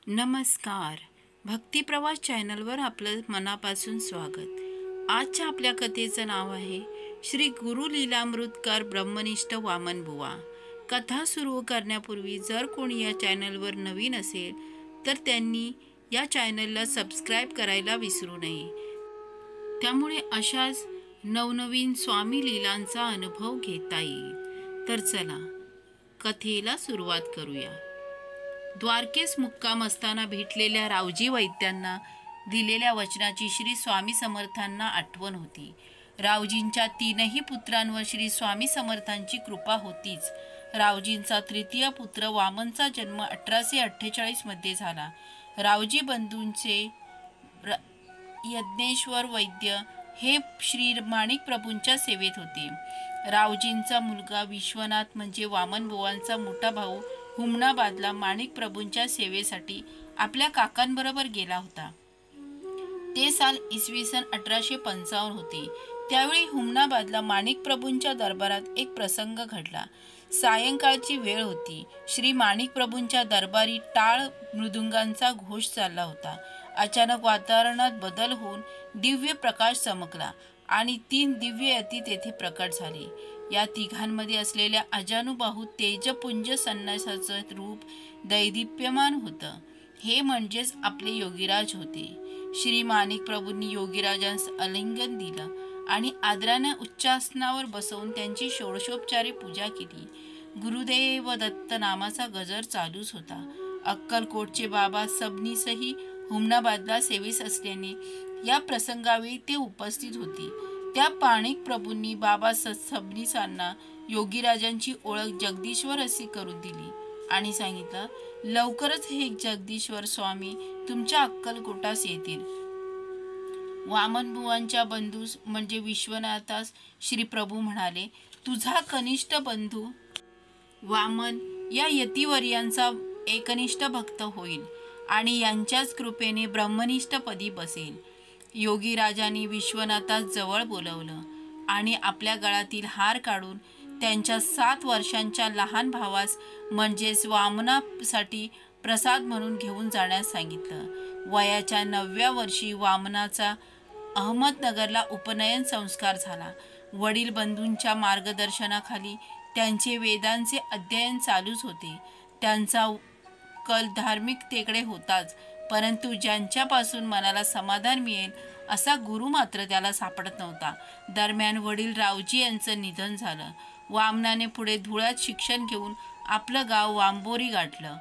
नमस्कार. भक्तिप्रवास चॅनलवर आपलं मनापासून स्वागत. आजच्या आपल्या कथेचं नाव आहे श्री गुरु लीलामृतकार ब्रह्मनिष्ठ वामनबुवा. कथा सुरू करण्यापूर्वी जर कोणी या चॅनलवर नवीन असेल तर त्यांनी या चॅनलला सबस्क्राईब करायला विसरू नये. त्यामुळे अशाच नवनवीन स्वामी लीलांचा अनुभव घेता येईल. तर चला कथेला सुरुवात करूया. द्वारकेस मुक्काम असताना भेटलेल्या रावजी वैद्यांना दिलेल्या वचनाची श्री स्वामी समर्थांना आठवण होती. रावजींच्या तीनही पुत्रांवर श्री स्वामी समर्थांची कृपा होतीच. रावजींचा तृतीय पुत्र वामनचा जन्म 1848 मध्ये झाला. रावजी बंधूंचे यज्ञेश्वर वैद्य हे श्री माणिक प्रभूंच्या सेवेत होते. रावजींचा मुलगा विश्वनाथ म्हणजे वामनबुवांचा मोठा भाऊ हुमनाबादला माणिक प्रभूंच्या सेवेसाठी आपल्या काकांबरोबर गेला होता. ते साल इसवी सन 1855 होते. त्यावेळी हुमनाबादला माणिक प्रभूंच्या दरबारात एक प्रसंग घडला. सायंकाळची वेळ होती. श्री माणिक प्रभूंच्या दरबारी टाळ मृदुंगांचा घोष चालला होता. अचानक वातावरणात बदल होऊन दिव्य प्रकाश चमकला आणि 3 दिव्य यती तेथे प्रकट झाले. या तिघांमध्ये असलेल्या अजानुबाहू तेजपुंज संन्यासाचं रूप दैदिप्यमान होतं. हे म्हणजेच आपले योगीराज होते. श्री माणिक प्रभूंनी योगीराजांस आलिंगन दिलं आणि आदराने उच्चासनावर बसवून त्यांची षोडशोपचारे पूजा केली. गुरुदेव दत्त नामाचा गजर चालूच होता. अक्कलकोटचे बाबा सबनीसही हुमनाबादला सेवेस असल्याने या प्रसंगावेळी ते उपस्थित होते. त्या माणिक प्रभूंनी बाबा सबनीसांना योगीराजांची ओळख जगदीश्वर अशी करून दिली आणि सांगितलं, लवकरच हे जगदीश्वर स्वामी तुमच्या अक्कलकोटास येतील. वामनबुवांच्या बंधूस म्हणजे विश्वनाथास श्री प्रभू म्हणाले, तुझा कनिष्ठ बंधू वामन या यतिवर्यांचा एकनिष्ठ भक्त होईल आणि यांच्याच कृपेने ब्रह्मनिष्ठ पदी बसेल. योगीराजांनी विश्वनाथास जवळ बोलवलं आणि आपल्या गळातील हार काढून त्यांच्या 7 वर्षांच्या लहान भावास म्हणजेच वामनासाठी प्रसाद म्हणून घेऊन जाण्यास सांगितलं. वयाच्या 9व्या वर्षी वामनाचा अहमदनगरला उपनयन संस्कार झाला. वडील बंधूंच्या मार्गदर्शनाखाली त्यांचे वेदांचे अध्ययन चालूच होते. त्यांचा कल धार्मिकतेकडे होताच, परंतु ज्यांच्यापासून मनाला समाधान मिळेल असा गुरु मात्र त्याला सापडत नव्हता. दरम्यान वडील रावजी यांचं निधन झालं. वामनाने पुढे धुळ्यात शिक्षण घेऊन आपलं गाव वांबोरी गाठलं.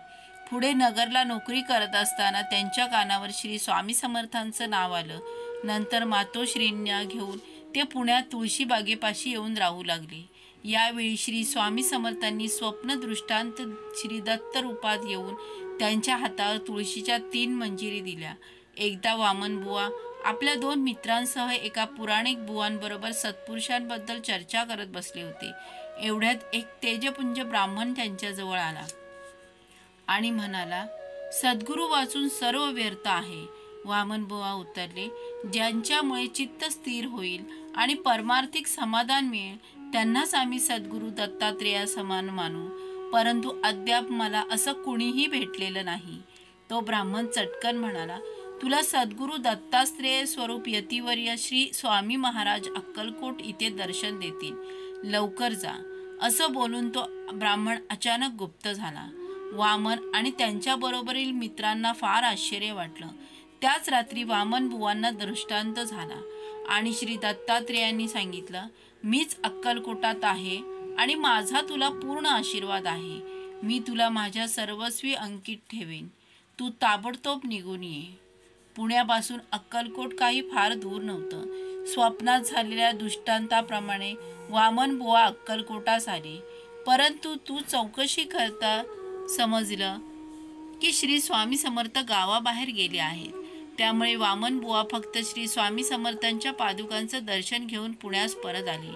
पुढे नगरला नोकरी करत असताना त्यांच्या कानावर श्री स्वामी समर्थांचं नाव आलं. नंतर मातोश्रींना घेऊन ते पुण्यात तुळशीबागेपाशी येऊन राहू लागले. यावेळी श्री स्वामी समर्थांनी स्वप्न दृष्टांत श्री दत्त रूपात येऊन त्यांच्या हातावर तुळशीच्या 3 मंजिरी दिल्या. एकदा वामनबुवा आपल्या 2 मित्रांसह एका पुराणिक बुवांबरोबर सत्पुरुषांबद्दल चर्चा करत बसले होते. एवढ्यात एक तेजपुंज ब्राह्मण त्यांच्याजवळ आला आणि म्हणाला, सद्गुरू वाचून सर्व व्यर्थ आहे. वामनबुवा उत्तरले, ज्यांच्यामुळे चित्त स्थिर होईल आणि परमार्थिक समाधान मिळेल त्यांनाच आम्ही सद्गुरू दत्तात्रेया समान मानू, परंतु अद्याप मला असं कुणीही भेटलेलं नाही. तो ब्राह्मण चटकन म्हणाला, तुला सद्गुरू दत्तात्रेय स्वरूप यतिवर्य श्री स्वामी महाराज अक्कलकोट इथे दर्शन देतील, लवकर जा. असं बोलून तो ब्राह्मण अचानक गुप्त झाला. वामन आणि त्यांच्याबरोबरील मित्रांना फार आश्चर्य वाटलं. त्याच रात्री वामनबुवांना दृष्टांत झाला आणि श्री दत्तात्रेयांनी सांगितलं, मीच अक्कलकोटात आहे आणि माझा तुला पूर्ण आशीर्वाद आहे. मी तुला माझ्या सर्वस्वी अंकित ठेवेन. तू ताबडतोब निघून ये. पुण्यापासून अक्कलकोट काही फार दूर नव्हतं. स्वप्नात झालेल्या दृष्टांताप्रमाणे वामनबुवा अक्कलकोटास आले. परंतु तू चौकशी करता समजलं की श्री स्वामी समर्थ गावाबाहेर गेले आहेत. त्यामुळे वामनबुवा फक्त श्री स्वामी समर्थांच्या पादुकांचं दर्शन घेऊन पुण्यास परत आले.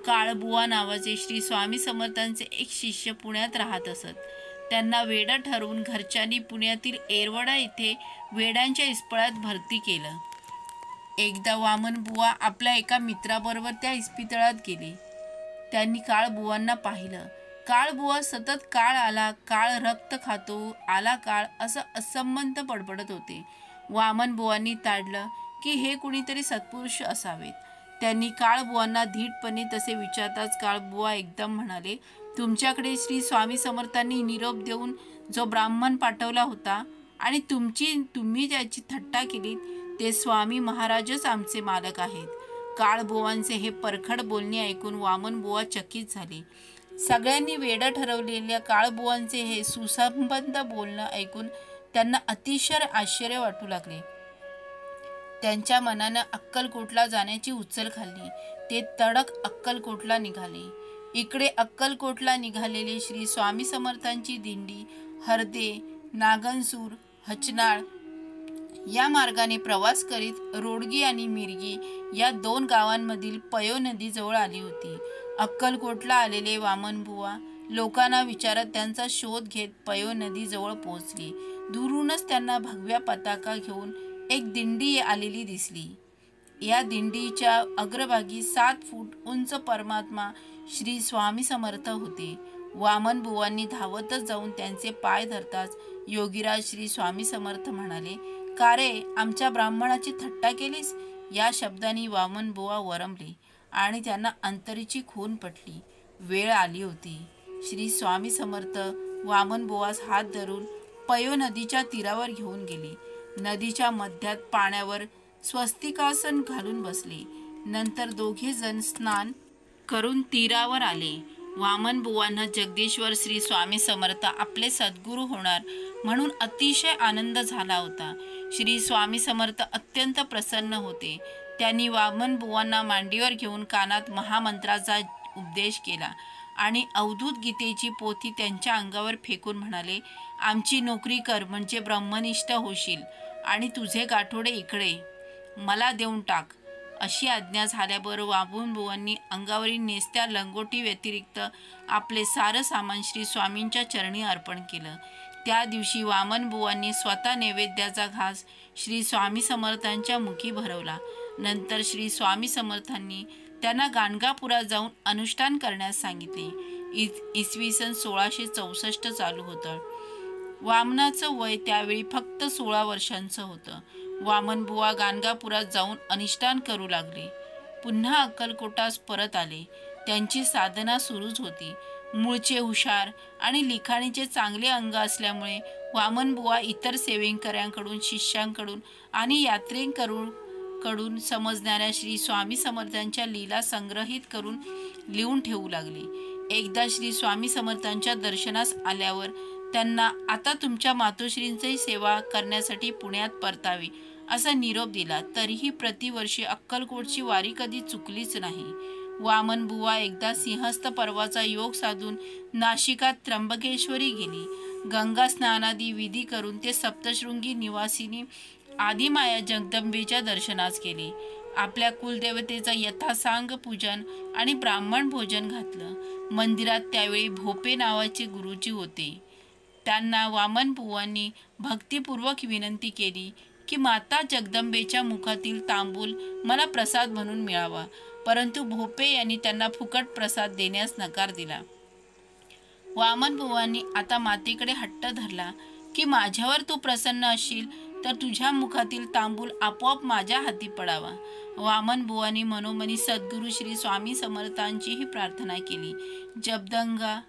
काळबुवा नावाचे श्री स्वामी समर्थांचे एक शिष्य पुण्यात राहत असत. त्यांना वेडं ठरवून घरच्यांनी पुण्यातील येरवडा इथे वेडांच्या इस्पितळात भरती केलं. एकदा वामनबुवा आपल्या एका मित्राबरोबर त्या इस्पितळात गेले. त्यांनी काळबुवांना पाहिलं. काळबुवा सतत काळ आला, काळ रक्त खातो, आला काळ असं असंबद्ध बडबडत होते. वामनबुवांनी ताडलं की हे कुणीतरी सत्पुरुष असावेत. त्यांनी काळबुवांना धीटपणे तसे विचारताच काळबुवा एकदम म्हणाले, तुमच्याकडे श्री स्वामी समर्थांनी निरोप देऊन जो ब्राह्मण पाठवला होता आणि तुम्ही त्याची थट्टा केलीत, ते स्वामी महाराजच आमचे मालक आहेत. काळबुवांचे हे परखड बोलणे ऐकून वामनबुवा चकित झाले. सगळ्यांनी वेडं ठरवलेल्या काळबुवांचे हे सुसंबद्ध बोलणं ऐकून त्यांना अतिशय आश्चर्य वाटू लागले. त्यांच्या मनानं अक्कलकोटला जाण्याची उचल खाल्ली. ते तडक अक्कलकोटला निघाले. इकडे अक्कलकोटला निघालेले श्री स्वामी समर्थांची दिंडी हर्दे, नागनसूर, हचनाळ या मार्गाने प्रवास करीत रोडगी आणि मिरगी या 2 गावांमधील पयो नदीजवळ आली होती. अक्कलकोटला आलेले वामनबुवा लोकांना विचारत त्यांचा शोध घेत पयो नदीजवळ पोहोचली. दुरूनच त्यांना भगव्या पताका घेऊन एक दिंडी आलेली दिसली. या दिंडीच्या अग्रभागी 7 फूट उंच परमात्मा श्री स्वामी समर्थ होते. वामनबुवांनी धावतच जाऊन त्यांचे पाय धरताच योगीराज श्री स्वामी समर्थ म्हणाले, का रे, आमच्या ब्राह्मणाची थट्टा केलीस? या शब्दांनी वामनबुवा वरमले आणि त्यांना अंतरीची खून पटली. वेळ आली होती. श्री स्वामी समर्थ वामनबुवास हात धरून पयो नदीच्या तीरावर घेऊन गेले. नदीच्या मध्यात पाण्यावर स्वस्तिकासन घालून बसले. नंतर दोघे जण स्नान करून तीरावर आले. वामनबुवांना जगदीश्वर श्री स्वामी समर्थ आपले सद्गुरू होणार म्हणून अतिशय आनंद झाला होता. श्री स्वामी समर्थ अत्यंत प्रसन्न होते. त्यांनी वामनबुवांना मांडीवर घेऊन कानात महामंत्राचा उपदेश केला आणि अवधूत गीतेची पोथी त्यांच्या अंगावर फेकून म्हणाले, आमची नोकरी कर म्हणजे ब्रह्मनिष्ठ होशील आणि तुझे गाठोडे इकडे मला देऊन टाक. अशी आज्ञा झाल्यावर वामनबुवांनी अंगावरील नेसत्या लंगोटी व्यतिरिक्त आपले सारं सामान श्री स्वामींच्या चरणी अर्पण केलं. त्या दिवशी वामनबुवांनी स्वतः नैवेद्याचा घास श्री स्वामी समर्थांच्या मुखी भरवला. नंतर श्री स्वामी समर्थांनी त्यांना गाणगापुरात जाऊन अनुष्ठान करण्यास सांगितले. इसवी सन 1664 चालू होतं. वामनाचं वय त्यावेळी फक्त 16 वर्षांचं होतं. वामनबुवा गाणगापुरात जाऊन अनुष्ठान करू लागले. पुन्हा अक्कलकोटास परत आले. त्यांची साधना सुरूच होती. मूळचे हुशार आणि लिखाणीचे चांगले अंग असल्यामुळे वामनबुवा इतर सेवेकऱ्यांकडून, शिष्यांकडून आणि यात्रेकरूंकडून समजणाऱ्या श्री स्वामी समर्थांच्या लीला संग्रहित करून लिहून ठेवू लागले. एकदा श्री स्वामी समर्थांच्या दर्शनास आल्यावर त्यांना आता तुमच्या मातोश्रींची सेवा करण्यासाठी पुण्यात परतावे असा निरोप दिला. तरीही प्रतिवर्षी अक्कलकोटची वारी कधी चुकलीच नाही. वामनबुवा एकदा सिंहस्थ पर्वाचा योग साधून नाशिकात त्र्यंबकेश्वरी गेली. गंगा स्नानादी विधी करून ते सप्तशृंगी निवासिनी आदिमाया जगदंबेच्या दर्शनास गेले. आपल्या कुलदेवतेचं यथासांग पूजन आणि ब्राह्मण भोजन घातलं. मंदिरात त्यावेळी भोपे नावाचे गुरुजी होते. त्यांना वामनबुवांनी भक्तिपूर्वक विनंती केली की माता जगदंबेच्या मुखातील तांबूल मला प्रसाद म्हणून मिळावा. परंतु भोपे यांनी त्यांना फुकट प्रसाद देण्यास नकार दिला. वामनबुवांनी आता मातेकडे हट्ट धरला की माझ्यावर तू प्रसन्न असशील तर तुझ्या मुखातील तांबूल आपोआप माझ्या हाती पडावा. वामनबुवांनी मनोमनी सद्गुरू श्री स्वामी समर्थांचीही प्रार्थना केली. जगदंगा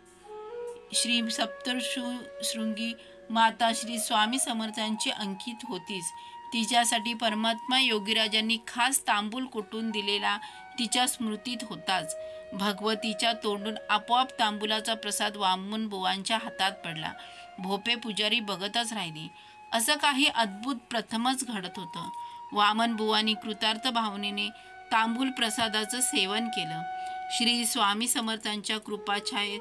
श्री सप्तशृंगी माता श्री स्वामी समर्थांची अंकित होतीच. तिच्यासाठी परमात्मा योगीराजांनी खास तांबूल कुटून दिलेला तिच्या स्मृतीत होताच. भगवतीच्या तोंडून आपोआप तांबूलाचा प्रसाद वामनबुवांच्या हातात पडला. भोपे पुजारी बघतच राहिले. असं काही अद्भुत प्रथमच घडत होतं. वामनबुवांनी कृतार्थ भावनेने तांबूल प्रसादाचं सेवन केलं. श्री स्वामी समर्थांच्या कृपाछायेत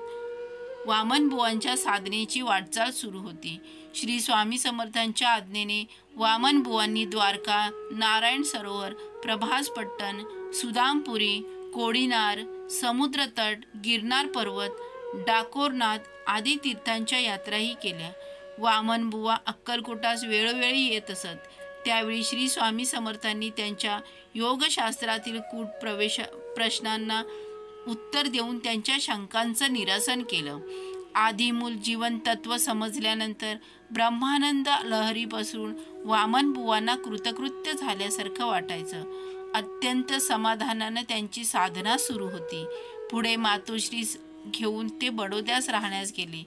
वामनबुवांच्या साधनेची वाटचाल सुरू होती. श्री स्वामी समर्थांच्या आज्ञेने वामनबुवांनी द्वारका, नारायण सरोवर, प्रभासपट्टण, सुदामपुरी, कोडीनार, समुद्रतट, गिरनार पर्वत, डाकोरनाथ आदी तीर्थांच्या यात्राही केल्या. वामनबुवा अक्कलकोटास वेळोवेळी येत असत. त्यावेळी श्री स्वामी समर्थांनी त्यांच्या योगशास्त्रातील कूट प्रश्नांना उत्तर देऊन त्यांच्या शंकांचं निरसन केलं. आदिमूल जीवन तत्व समजल्यानंतर ब्रह्मानंद लहरी पसरून वामन बुवांना कृतकृत्य झाल्यासारखं वाटायचं. अत्यंत समाधानानं त्यांची साधना सुरू होती. पुढे मातोश्री घेऊन ते बडोद्यास राहण्यास गेले.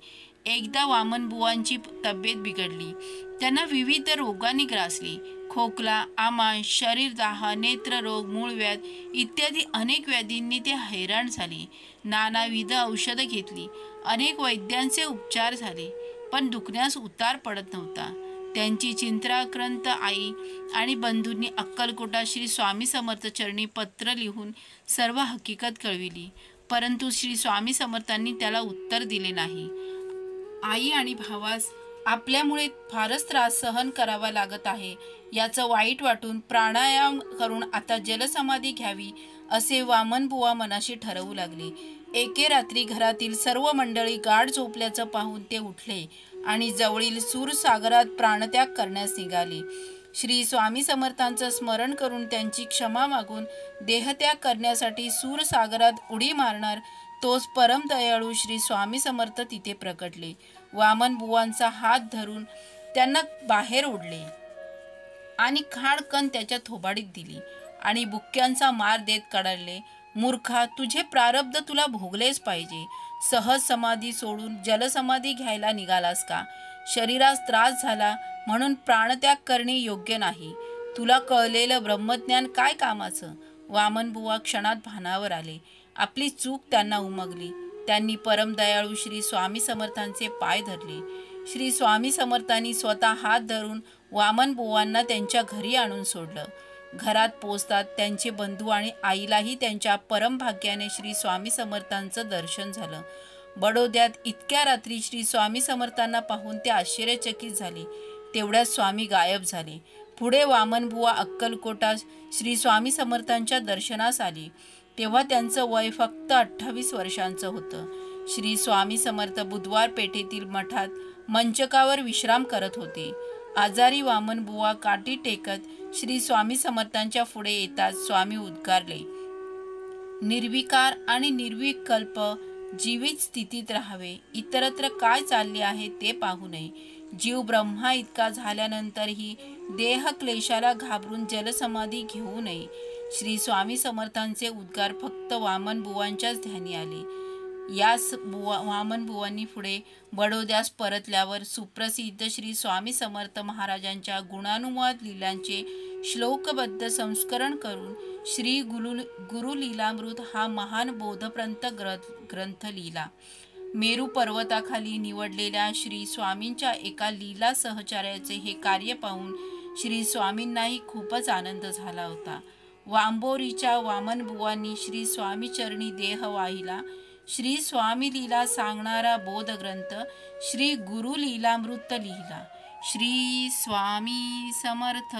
एकदा वामन बुवांची तब्येत बिघडली. त्यांना विविध रोगांनी ग्रासली. खोकला, आमाश, शरीरदाह, नेत्ररोग, मूळव्याध इत्यादी अनेक व्याधींनी ते हैराण झाले. नानाविध औषधं घेतली. अनेक वैद्यांचे उपचार झाले, पण दुखण्यास उतार पडत नव्हता. त्यांची चिंताक्रांत आई आणि बंधूंनी अक्कलकोटा श्री स्वामी समर्थ चरणी पत्र लिहून सर्व हकीकत कळविली, परंतु श्री स्वामी समर्थांनी त्याला उत्तर दिले नाही. आई आणि भावास आपल्यामुळे फारच त्रास सहन करावा लागत आहे याचं वाईट वाटून प्राणायाम करून आता जलसमाधी घ्यावी असे वामन बुवा मनाशी ठरवू लागले. एके रात्री घरातील सर्व मंडळी गाढ झोपल्याचं पाहून ते उठले आणि जवळील सूरसागरात प्राणत्याग करण्यास निघाले. श्री स्वामी समर्थांचं स्मरण करून त्यांची क्षमा मागून देहत्याग करण्यासाठी सूरसागरात उडी मारणार तोच परमदयाळू श्री स्वामी समर्थ तिथे प्रकटले. वामन बुवांचा हात धरून त्यांना बाहेर ओढले आणि खाडकन त्याच्या थोबाडीत दिली आणि बुक्क्यांचा मार देत कडाडले, मूर्खा, तुझे प्रारब्ध तुला भोगलेच पाहिजे. सहज समाधी सोडून जलसमाधी घ्यायला निघालास का? शरीरास त्रास झाला म्हणून प्राणत्याग करणे योग्य नाही. तुला कळलेलं ब्रह्मज्ञान काय कामाचं? वामन बुवा क्षणात भानावर आले. आपली चूक त्यांना उमगली. त्यांनी परमदयाळू श्री स्वामी समर्थांचे पाय धरले. श्री स्वामी समर्थांनी स्वतः हात धरून वामन बुवांना त्यांच्या घरी आणून सोडलं. घरात पोचतात त्यांचे बंधू आणि आईलाही त्यांच्या परमभाग्याने श्री स्वामी समर्थांचं दर्शन झालं. बडोद्यात इतक्या रात्री श्री स्वामी समर्थांना पाहून ते आश्चर्यचकित झाले. तेवढ्यात स्वामी गायब झाले. पुढे वामन बुवा अक्कलकोटात श्री स्वामी समर्थांच्या दर्शनास आले. तेव्हा त्यांचं वय फक्त 28 वर्षांचं होतं. श्री स्वामी समर्थ बुधवार पेठेतील मठात मंचकावर विश्राम करत होते. आजारी वामन बुवा काठी टेकत श्री स्वामी समर्थांच्या पुढे येतात स्वामी उद्गारले, निर्विकार आणि निर्विकल्प जीवित स्थितीत राहावे. इतरत्र काय चालले आहे ते पाहू नये. जीव ब्रह्मा इतका झाल्यानंतरही देह क्लेशाला घाबरून जलसमाधी घेऊ नये. श्री स्वामी समर्थांचे उद्गार फक्त वामन बुवांच्याच ध्यानी आले. यास वामन बुवांनी पुढे बडोद्यास परतल्यावर सुप्रसिद्ध श्री स्वामी समर्थ महाराजांच्या गुणानुवाद लीलांचे श्लोकबद्ध संस्करण करून श्री गुरु लीलामृत हा महान बोधप्रंत ग्रंथ लिहिला. मेरू पर्वताखाली निवडलेल्या श्री स्वामींच्या एका लीला सहचार्याचे हे कार्य पाहून श्री स्वामींनाही खूपच आनंद झाला होता. वांबोरीच्या वामन बुवांनी श्री स्वामी चरणी देह वाहिला. श्री स्वामी लीला सांगणारा बोधग्रंथ श्री गुरु लीलामृत लिहिला. श्री स्वामी समर्थ.